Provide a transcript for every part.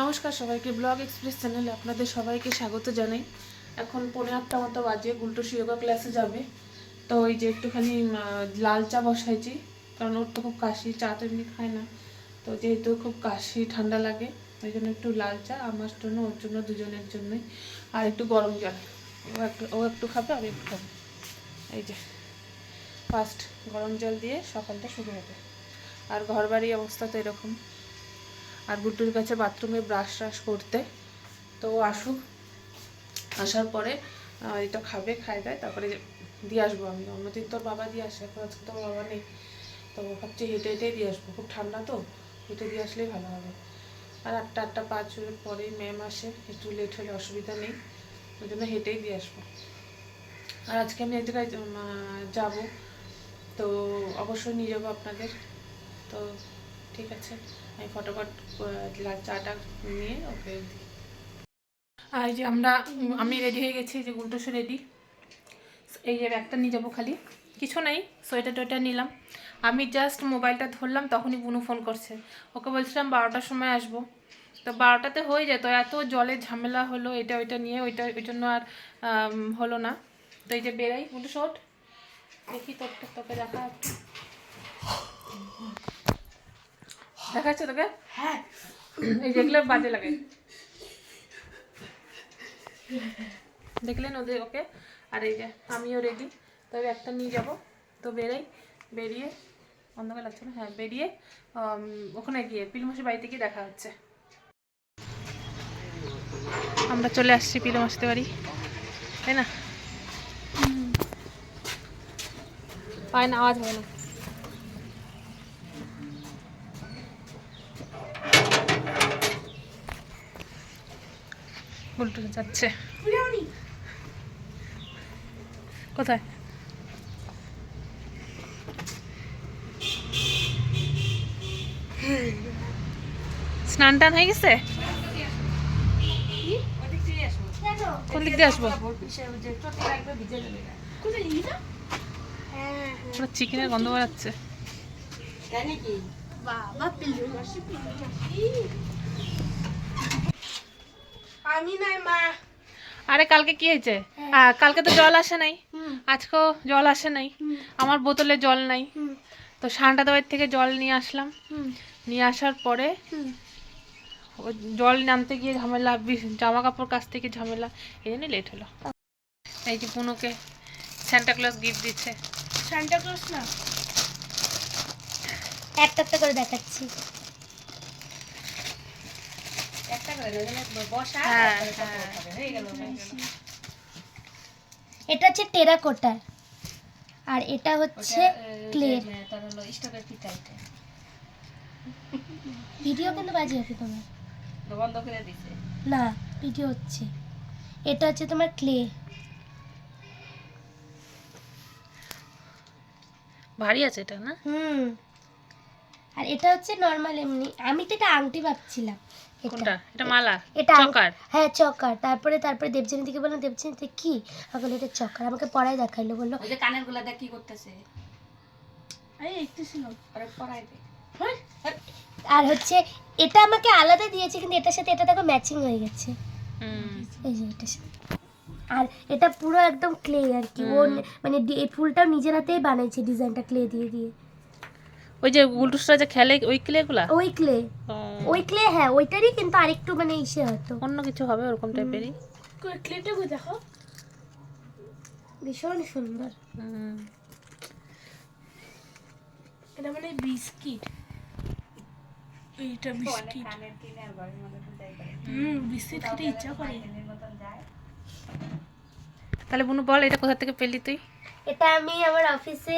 নমস্কার সবাইকে, blog express চ্যানেলে আপনাদের সবাইকে স্বাগত জানাই। এখন 7:45 মতো বাজে, গুলটুসি যোগা ক্লাসে যাবে। তো ওই যে একটুখানি লাল চা বসাইছি, কারণ ওর তো খুব কাশি, চা তো এমনি খায় না। তো যেহেতু খুব কাশি ঠান্ডা লাগে, ওই জন্য একটু লাল চা আমার জন্য, ওর জন্য, দুজনের জন্যই। আর একটু গরম জল, ও একটু খাবে, আমি একটু খাবো। এই যে ফার্স্ট গরম জল দিয়ে সকালটা শুরু হবে। আর ঘর বাড়ির অবস্থা তো এরকম। আর গুড্ডুর কাছে বাথরুমে ব্রাশ ট্রাশ করতে, তো আসুক, আসার পরে এটা খাবে, খাই দেয়, তারপরে দিয়ে আসবো আমি। অন্যদিন তোর বাবা দিয়ে আসে, এখন আজকে তোর বাবা নেই, তো ভাবছি হেঁটে হেঁটেই দিয়ে আসবো। খুব ঠান্ডা তো, হেঁটে দিয়ে আসলেই ভালো হবে। আর 8:05 পরেই ম্যাম আসে, একটু লেট হলে অসুবিধা নেই, ওই জন্য হেঁটেই দিয়ে আসবো। আর আজকে আমি এক জায়গায় যাবো, তো অবশ্যই নিয়ে যাবো আপনাদের। তো ঠিক আছে, আমি ফটোফট চাটা নিয়ে ওকে দিই। আর যে আমি রেডি হয়ে গেছি, যে গুলটুসও রেডি। এই যে ব্যাগটা নিয়ে যাবো, খালি কিছু নেই, সোয়েটার টোয়েটার নিলাম। আমি জাস্ট মোবাইলটা ধরলাম, তখনই বুনু ফোন করছে। ওকে বলছিলাম 12টার সময় আসবো, তো 12টাতে হয়ে যেত। এত জলের ঝামেলা হলো, এটা ওইটা নিয়ে, ওই জন্য আর হলো না। তো এই যে বেরাই, বুনু শোট দেখি, তোকে দেখা একটু দেখাচ্ছে তোকে। হ্যাঁ, এই যেগুলো বাজে লাগে দেখলেন ওদের, ওকে। আর এই যে আমিও রেডি, তবে একটা নিয়ে যাব। তো বেরিয়ে অন্ধকার লাগছে না, হ্যাঁ, বেরিয়ে ওখানে গিয়ে পিলুমাসির বাড়িতে গিয়ে দেখা হচ্ছে। আমরা চলে আসছি পিলুমাসিতে বাড়ি, তাই না? পায় না, আওয়াজ হয় না। উল্টো যাচ্ছে কোথায়? স্নান টান হয়ে গেছে? কোন দিক দিয়ে আসবো? চিকেনের গন্ধ বেড়াচ্ছে। আরে কালকে কি হয়েছে? কালকে তো জল আসে নাই, আজকেও জল আসে নাই, আমার বোতলে জল নাই। তো সান্টা দাবাই থেকে জল নিয়ে আসলাম, নিয়ে আসার পরে জল নামতে গিয়ে ঝামেলা, জামা কাপড় কাছ থেকে ঝামেলা, এই জন্য লেট হলো। এই যে পুনুকে সান্টা ক্লজ গিফট দিচ্ছে। সান্টা ক্লজ না, একটা একটা করে দেখাচ্ছি। এটা হচ্ছে টেরাকোটার, আর এটা হচ্ছে ক্লের। ভিডিও কিন্তু বাজে আছে তোমার, বন্ধ করে দিছে না ভিডিও হচ্ছে। এটা হচ্ছে তোমার ক্লে, ভারী আছে এটা না? আর এটা হচ্ছে নরমাল এমনি। আমি তো এটা আংটি ভাবছিলাম। কোনটা? এটা মালা, এটা চকার? হ্যাঁ চকার। তারপরে দেবজানি দিকে বললাম, দেবজানি কি? আমাকে এটা চকার, আমাকে পড়ায় দেখাইলো, বললো ওই যে কানের গুলা দেখ কি করতেছে। এই একটু ছিল পরে পড়াই দে। আর হচ্ছে এটা আমাকে আলাদা দিয়েছে, কিন্তু এটার সাথে এটা দেখো ম্যাচিং হয়ে গেছে। এই যে এটার সাথে। আর এটা পুরো একদম ক্লে আর কি। ও মানে এই ফুলটাও নিজের হাতেই বানাইছে, ডিজাইনটা ক্লে দিয়ে দিয়ে। ওই যে গুলটুসরা যে খেলে, ওই ক্লেগুলা? ওই ক্লে হ্যাঁ, ওইটারই, কিন্তু আরেকটু মানে ইসে হয়তো অন্য কিছু হবে, ওরকম টাইপেরই। ক্লেটা দেখো, ভীষণ সুন্দর। এটা মানে বিস্কিট, এইটা বিস্কিট। বিস্কিট খেতে ইচ্ছা করে। তাহলে বুনু বল, এটা কোথা থেকে পেলি তুই? এটা আমি আমার অফিসে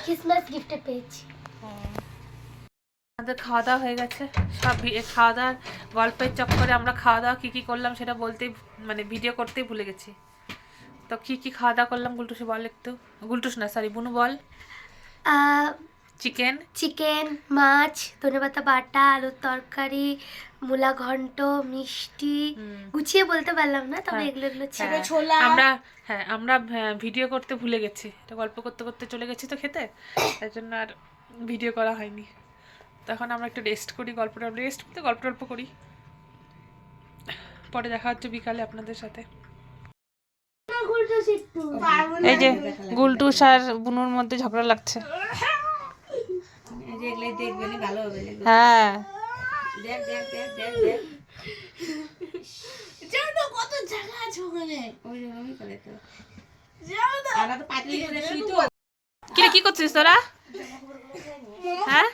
ক্রিসমাস গিফটে পেয়েছি। আমাদের খাওয়া দাওয়া হয়ে গেছে। সব খাওয়া দাওয়ার গল্পের চক্করে আমরা খাওয়া দাওয়া কী কী করলাম সেটা বলতেই, মানে ভিডিও করতেই ভুলে গেছি। তো কী কী খাওয়া দাওয়া করলাম গুলটুসি বল একটু। গুলটুস না, সরি, বুনু বল। চিকেন, মাছ, ধনেপাতা বাটা, আলুর তরকারি, মূলা ঘন্ট, মিষ্টি, গুছিয়ে বলতে পারলাম না, তবে এগুলো ছিল। ছোলা। আমরা ভিডিও করতে ভুলে গেছি, এটা গল্প করতে করতে চলে গেছি তো খেতে, তাই জন্য আর ভিডিও করা হয়নি। তখন আমরা একটু রেস্ট করি, গল্প টল্প করি। পরে দেখা হচ্ছে বিকালে আপনাদের সাথে। এই যে গুলটু আর বুনুর মধ্যে ঝগড়া লাগছে। হ্যাঁ কিরে কি করছিস তোরা? হ্যাঁ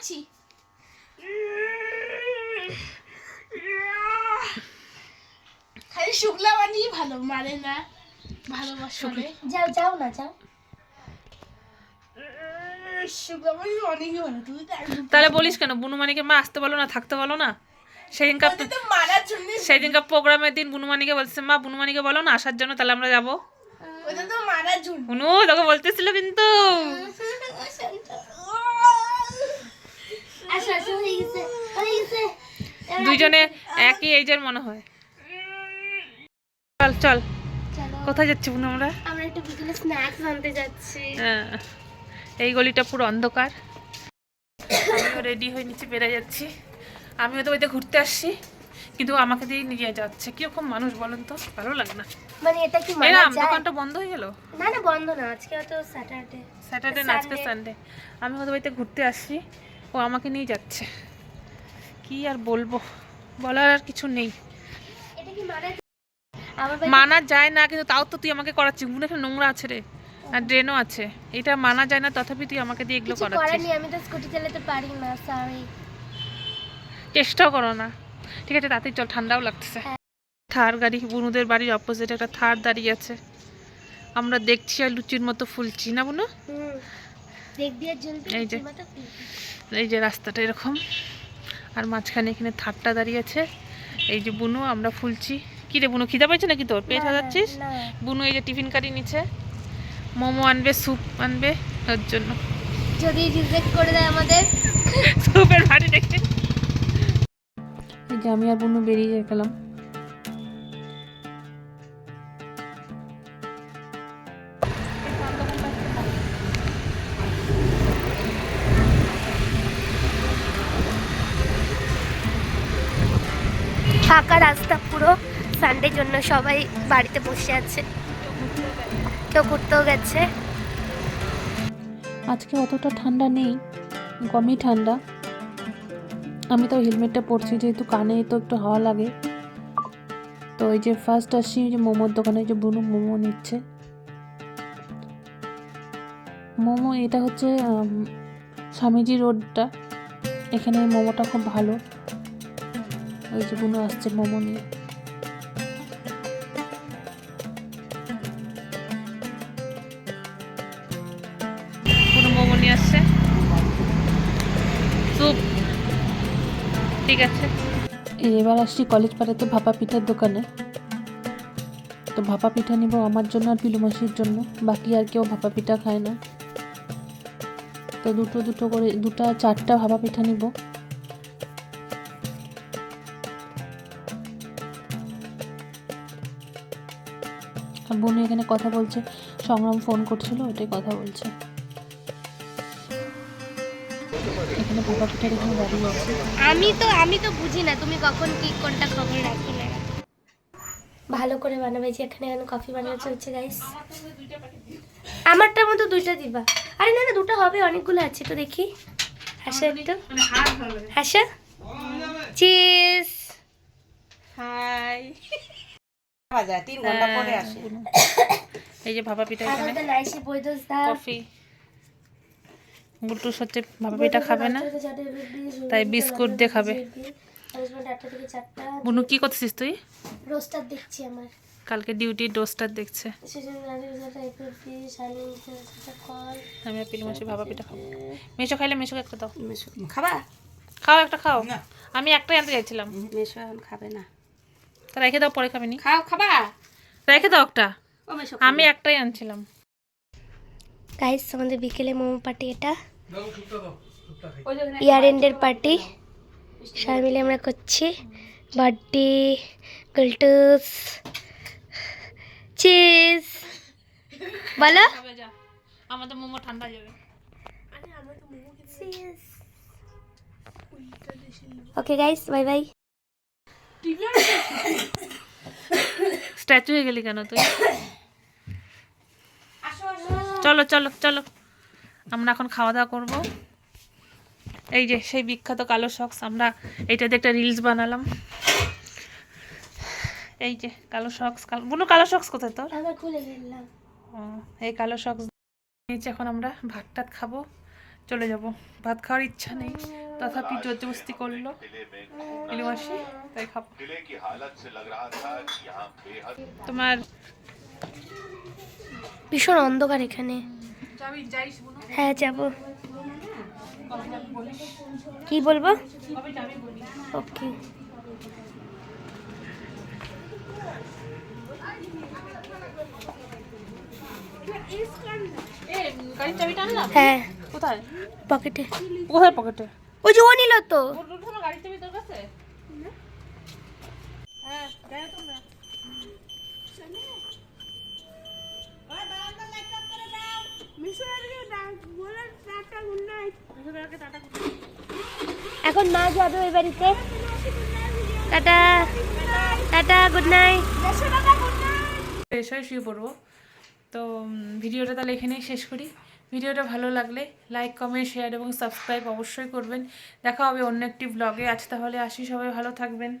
খালি শুক্লা বানিয়ে ভালো মানে না, ভালোবাসা যাও যাও না যাও। শুক্লা বানিয়ে অনেকই ভালো। তুমি তো তাহলে বলিস কেন বুনুমানিকে মা আসতে বলো না, থাকতে বলো না? সেদিনকার তো মারার জন্য, সেদিনকার প্রোগ্রামের দিন বুনুমানিকে বলছে মা বুনুমানিকে বলো না আসার জন্য, তাহলে আমরা যাবো। ওটা তো মারার জন্য। বুনু তোকে বলতেছিল কিন্তু। আসো আসো, হয়ে গেছে হয়ে গেছে। দুইজনে একই এইজের মনে হয়। চল চল, চলো কোথায় যাচ্ছি বুনু আমরা? আমরা একটু বিকেলে স্ন্যাক্স আনতে যাচ্ছি। হ্যাঁ, এই গলিটা পুরো অন্ধকার। আমিও রেডি হয়ে নিচে বেড়ে যাচ্ছি। আমিও তো ওইতে ঘুরতে আসছি, কিন্তু আমাকে দিয়ে নিয়ে যাচ্ছে। কিরকম মানুষ বলেন তো, ভালো লাগে না। মানে এটা কি মানা এরাম যায়? দোকানটা বন্ধ হয়ে গেল। না না বন্ধ না, আজকে তো স্যাটারডে না, আজকে সানডে। আমি ওদের বাড়িতে ঘুরতে আসছি, ও আমাকে নিয়ে যাচ্ছে। কি আর বলবো, বলার আর কিছু নেই। এটা কি মানা যায়? আমার বাড়ি মানা যায় না, কিন্তু তাও তো তুই আমাকে করাচ্ছিস। মনে হয় নোংরা আছে রে, আর ড্রেনও আছে। এটা মানা যায় না, তথাপি তুই আমাকে দিয়ে এগুলো কিছু করার করাচ্ছিস। নেই, আমি তো স্কুটি চালাতে পারি না, সরি। চেষ্টাও করো না। ঠিক আছে তাতেই চল, ঠান্ডাও লাগতেছে। থার গাড়ি, বুনুদের বাড়ির অপোজিট একটা থার দাঁড়িয়ে আছে। আমরা দেখছি আর লুচির মতো ফুলছি না বুনু? দেখ দিয়ে জ্বলবে এই যে, এই যে রাস্তাটা এরকম, আর মাঝখানে এখানে থারটা দাঁড়িয়ে আছে। এই যে বুনু, আমরা ফুলছি। কি রে বুনু, খিদা পাইছে নাকি তোর? পেট হাজাচ্ছিস? বুনু এই যে টিফিন কারি নিচ্ছে, মোমো আনবে, স্যুপ আনবে ওর জন্য। যদি রিজেক্ট করে দেয় আমাদের, স্যুপের ভাড়ি দেখে। এই যে আমি আর বুনু বেরিয়ে গেলাম। ফাঁকা রাস্তা পুরো, সানডের জন্য সবাই বাড়িতে বসে আছে, কেউ ঘুরতেও গেছে। আজকে অতটা ঠান্ডা নেই, কমই ঠান্ডা। আমি তো হেলমেটটা পরছি যেহেতু কানে তো একটু হাওয়া লাগে। তো এই যে ফার্স্ট আসছি যে মোমোর দোকানে, যে বুনু মোমো নিচ্ছে। মোমো এটা হচ্ছে স্বামীজি রোডটা, এখানে মোমোটা খুব ভালো। ওই যে বুনু আসছে মোমো নিয়ে। বুনু মোমো নিয়ে আসছে, স্যুপ। ঠিক আছে, এবার আসছি কলেজ পাড়াতে ভাপা পিঠার দোকানে। তো ভাপা পিঠা নিব আমার জন্য আর পিলু মাসির জন্য, বাকি আর কেউ ভাপা পিঠা খায় না। তো দুটো দুটো করে, দুটা চারটা ভাপা পিঠা নিব। আর বোন এখানে কথা বলছে, সংগ্রাম ফোন করছিল, ওটাই কথা বলছে। এখানে ভাপা পিঠার এখানে দাঁড়িয়ে আছে। আমি তো বুঝি না তুমি কখন কি কোনটা খবর রাখো না। ভালো করে বানাবে, যে এখানে কফি বানানো চলছে গাইস। আমারটার মতো দুইটা দিবা। আরে না না, দুটো হবে, অনেকগুলো আছে তো। দেখি হাসা একটু, হাসা। চিজ। হাই বাজা 3 ঘন্টা পরে আসে। এই যে ভাপা পিঠা, এখানে আমাদের নাইসি বইদোস দা কফি। গুট্টু সত্যি ভাপা পিঠা খাবে না, তাই বিস্কুট দিয়ে খাবে। বুনু কি করছিস তুই? রোস্টার দেখছি আমার। কালকে ডিউটি ডোস্টার দেখছে। আমি আর পিলু মাসি ভাপা পিঠা খাবো। মেশো খাইলে মেশোকে একটা দাও। খাবা? খাও একটা খাও। আমি একটাই আনতে চাইছিলাম। মেশো এখন খাবে না। তা রেখে দাও, পরে খাবে নি। খাও, খাবা? রেখে দাও একটা, ও মেশো আমি একটাই আনছিলাম। গাইস আমাদের বিকেলে মোমো পার্টি, এটা ইয়ার এন্ডের পার্টি, সবাই মিলে আমরা করছি। বার্থডে গুলটুস, চিজ। বলো আমাদের মোমো ঠান্ডা যাবে। Cheese. Okay guys, bye bye. Statue হয়ে গেলি কেন তুই? চলো চলো চলো, আমরা এখন খাওয়া দাওয়া করবো। এই যে সেই বিখ্যাত কালো সক্স, আমরা এইটাতে একটা রিলস বানালাম। এই যে কালো সক্স, বুনু কালো সক্স কোথায় তোর? আবার খুলে ফেললাম। ও, এই কালো সক্স নিয়েছি। এখন আমরা ভাত টাত খাবো, চলে যাব। ভাত খাওয়ার ইচ্ছা নেই, তথাপি জোরজবস্তি করলো ইলিমাসি, তাই খাবো। তোমার ভীষণ অন্ধকার এখানে। যাবি, যাইস বুনু? হ্যাঁ যাব। কবে যাবি বলিস? কি বলবো? কবে যাবি বলিস? ওকে। এ, গাড়ির চাবিটা আনলাম? হ্যাঁ, কোথায়? পকেটে। কোথায় পকেটে? ওই যে ও নিল তো। তোমার গাড়ির চাবি তোর কাছে? হ্যাঁ, দেখো তোমরা। এখন মা যাবে ওই বাড়িতে। Tata tata, good night. Fresh হয়ে শুয়ে পড়বো। তো ভিডিওটা তাহলে এখানেই শেষ করি। ভিডিওটা ভালো লাগলে লাইক, কমেন্ট, শেয়ার এবং সাবস্ক্রাইব অবশ্যই করবেন। দেখা হবে অন্য একটি ব্লগে। আজ তাহলে আসি, সবাই ভালো থাকবেন।